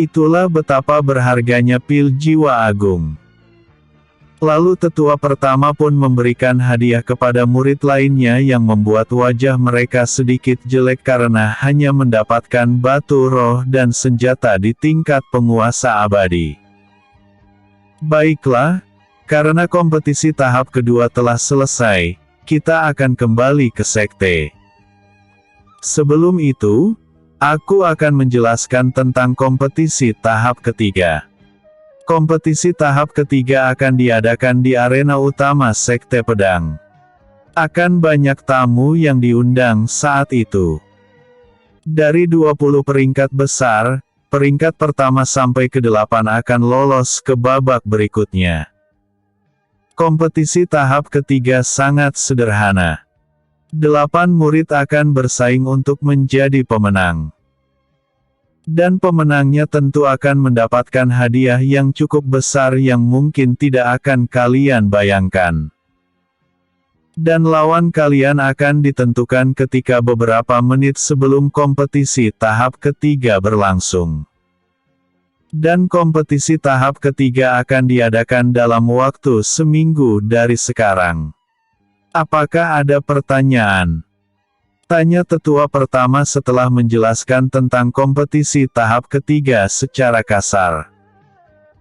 Itulah betapa berharganya pil jiwa agung. Lalu tetua pertama pun memberikan hadiah kepada murid lainnya yang membuat wajah mereka sedikit jelek karena hanya mendapatkan batu roh dan senjata di tingkat penguasa abadi. Baiklah, karena kompetisi tahap kedua telah selesai, kita akan kembali ke sekte. Sebelum itu, aku akan menjelaskan tentang kompetisi tahap ketiga. Kompetisi tahap ketiga akan diadakan di arena utama Sekte Pedang. Akan banyak tamu yang diundang saat itu. Dari 20 peringkat besar, peringkat pertama sampai ke-8 akan lolos ke babak berikutnya. Kompetisi tahap ketiga sangat sederhana. 8 murid akan bersaing untuk menjadi pemenang. Dan pemenangnya tentu akan mendapatkan hadiah yang cukup besar yang mungkin tidak akan kalian bayangkan. Dan lawan kalian akan ditentukan ketika beberapa menit sebelum kompetisi tahap ketiga berlangsung. Dan kompetisi tahap ketiga akan diadakan dalam waktu seminggu dari sekarang. Apakah ada pertanyaan? Tanya tetua pertama setelah menjelaskan tentang kompetisi tahap ketiga secara kasar.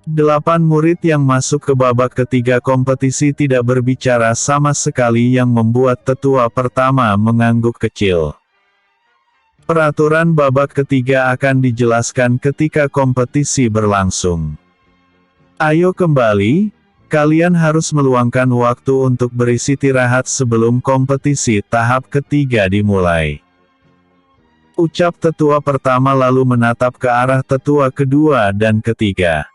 8 murid yang masuk ke babak ketiga kompetisi tidak berbicara sama sekali yang membuat tetua pertama mengangguk kecil. Peraturan babak ketiga akan dijelaskan ketika kompetisi berlangsung. Ayo kembali. Kalian harus meluangkan waktu untuk beristirahat sebelum kompetisi tahap ketiga dimulai. Ucap tetua pertama lalu menatap ke arah tetua kedua dan ketiga.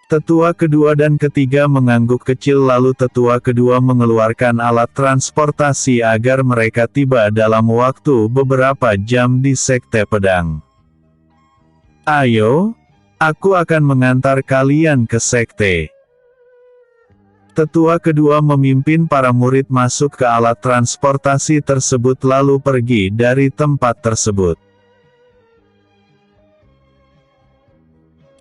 Tetua kedua dan ketiga mengangguk kecil lalu tetua kedua mengeluarkan alat transportasi agar mereka tiba dalam waktu beberapa jam di Sekte Pedang. Ayo, aku akan mengantar kalian ke sekte. Tetua kedua memimpin para murid masuk ke alat transportasi tersebut lalu pergi dari tempat tersebut.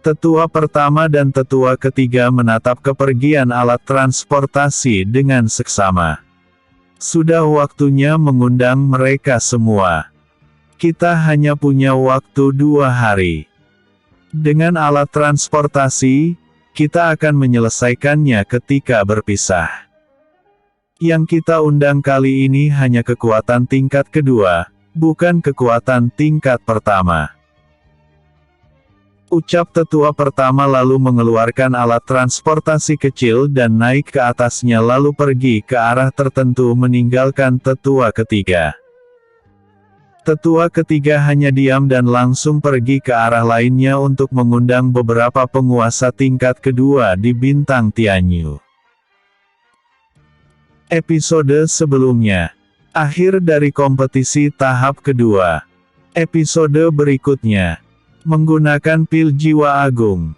Tetua pertama dan tetua ketiga menatap kepergian alat transportasi dengan seksama. Sudah waktunya mengundang mereka semua. Kita hanya punya waktu 2 hari. Dengan alat transportasi, kita akan menyelesaikannya ketika berpisah. Yang kita undang kali ini hanya kekuatan tingkat kedua, bukan kekuatan tingkat pertama. Ucap tetua pertama lalu mengeluarkan alat transportasi kecil dan naik ke atasnya lalu pergi ke arah tertentu meninggalkan tetua ketiga. Tetua ketiga hanya diam dan langsung pergi ke arah lainnya untuk mengundang beberapa penguasa tingkat kedua di Bintang Tianyu. Episode sebelumnya. Akhir dari kompetisi tahap kedua. Episode berikutnya. Menggunakan pil jiwa agung.